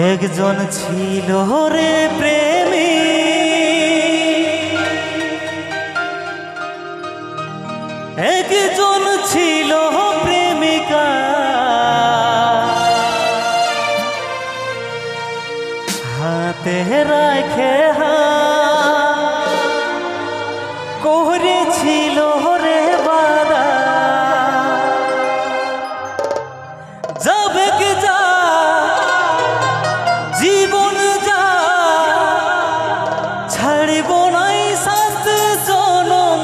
একজন ছিল রে প্রেমী, একজন ছিল প্রেমিকা, হাতে রাখে করেছিল রে বাদা, যাবে কে যা জীবন যা ছাড়িব নাই সাত জনম।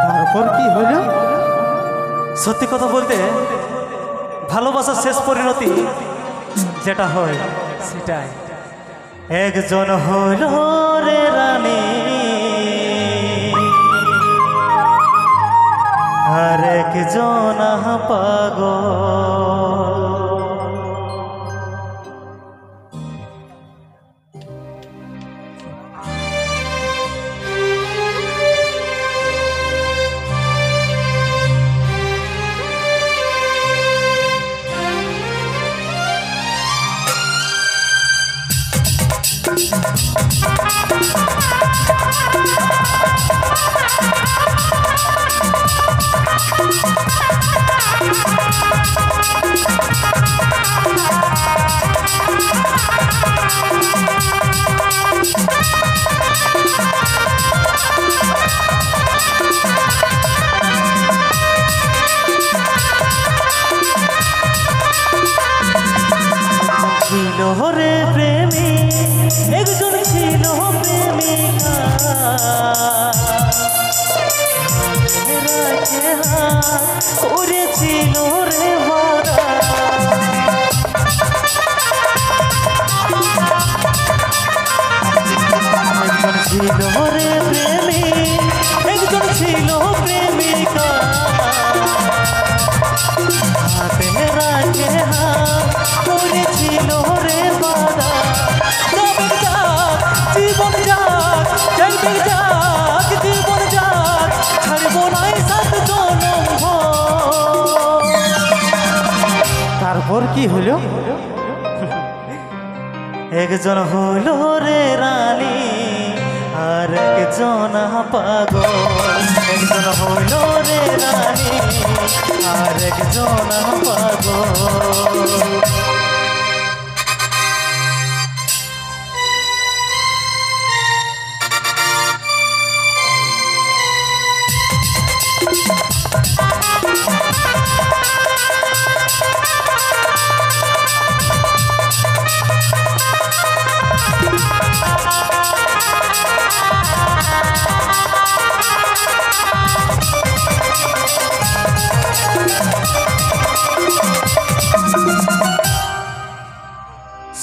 তারপর কি হলো? সত্যি কথা বলতে ভালোবাসার শেষ পরিণতি যেটা হয় সেটাই। একজন হইল রে রানী, আর একজন পাগল। ছিল রে প্রেমী, একজন ছিল প্রেমিকা, রাখে করেছিল রে বাদা, একজন ছিল রে প্রেমী, একজন ছিল প্রেমিকা, হাতে রাখে করেছিল রে বাদা, যাবে যাক জীবন যাক, যাবে যাক জীবন যাক, ছাড়ব নাই সাত জনম। তারপর কি হলো? একজন হইল রে রানী, আর একজন পাগল। একজন হইল রে রানী, আর একজন পাগল।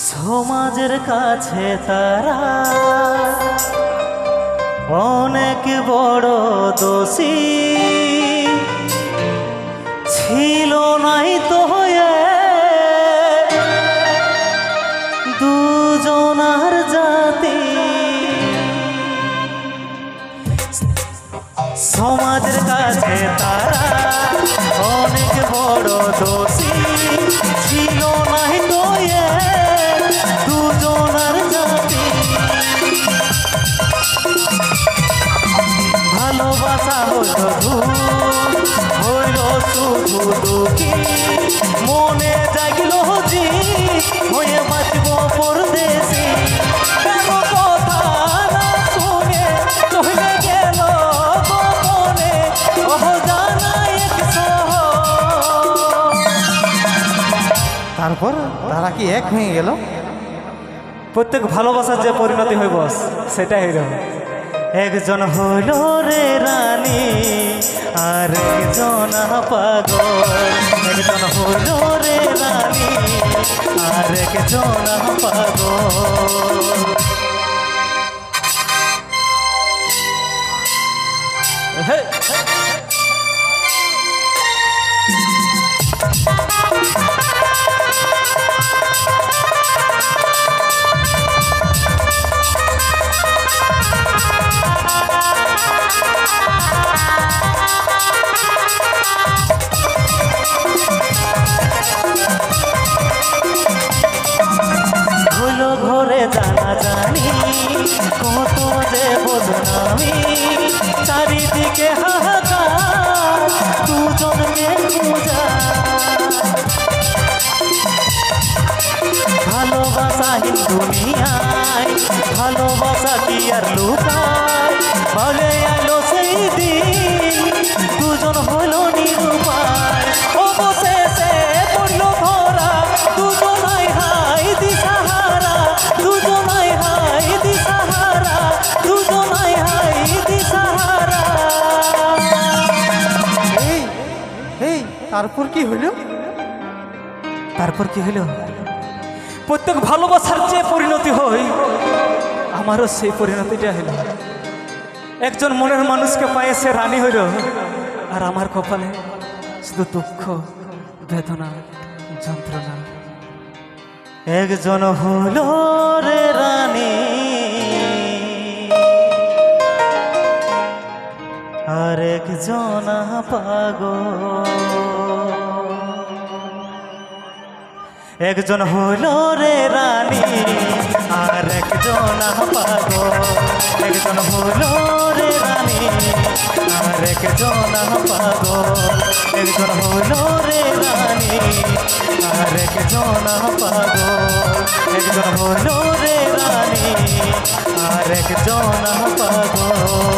সমাজের কাছে তারা অনেক বড় দোষী, ছিল নাই তো দুজনার জাতি। সমাজের কাছে তারা অনেক বড় দোষী, ছিল নাই তো দুজনার জাতি। ভালোবাসা হইল শুধু দুঃখী, মনে জাগিল জি হয়ে বাঁচব পরদেশি। কারো কথা না শুনে চলে গেল গোপনে, অজানা এক শহর। তারপর তারা কি এক হয়ে গেল? প্রত্যেক ভালোবাসার যে পরিণতি হইব সেটাই হইল। একজন হইল রে রানী, আর একজন পাগল। একজন হইল রে রানী, আর একজন পাগল। বদনামি চারিদিকে হাহাকার দুজনকে পূজা ভালোবাসাহীন দুনিয়ায় ভালোবাসা কি আর লুকায় বলে আলো সেই দিন দুজন হলো নিরুপায় অবশেষে পড়ল ধরা দুজনাই হাই দিশাহারা দুজনাই হাই দিশাহারা দুজনাই হাই দিশাহারা এই এই তারপর কি হইল? তারপর কি হলো? প্রত্যেক ভালোবাসার যে পরিণতি হয় আমারও সেই পরিণতিটা হলো। একজন মনের মানুষকে পায়ে সে রানী হইল, আর আমার কপালে শুধু দুঃখ বেদনা যন্ত্রণা। একজন হলো রে রানী আর একজন পাগল। একজন হলো রে রানী আর একজন পাগল। একজন হলো রে রানী আর একজন পাগল। একজন হলো রে রানী আর একজন পাগল। একজন হলো রে রানী আর একজন পাগল।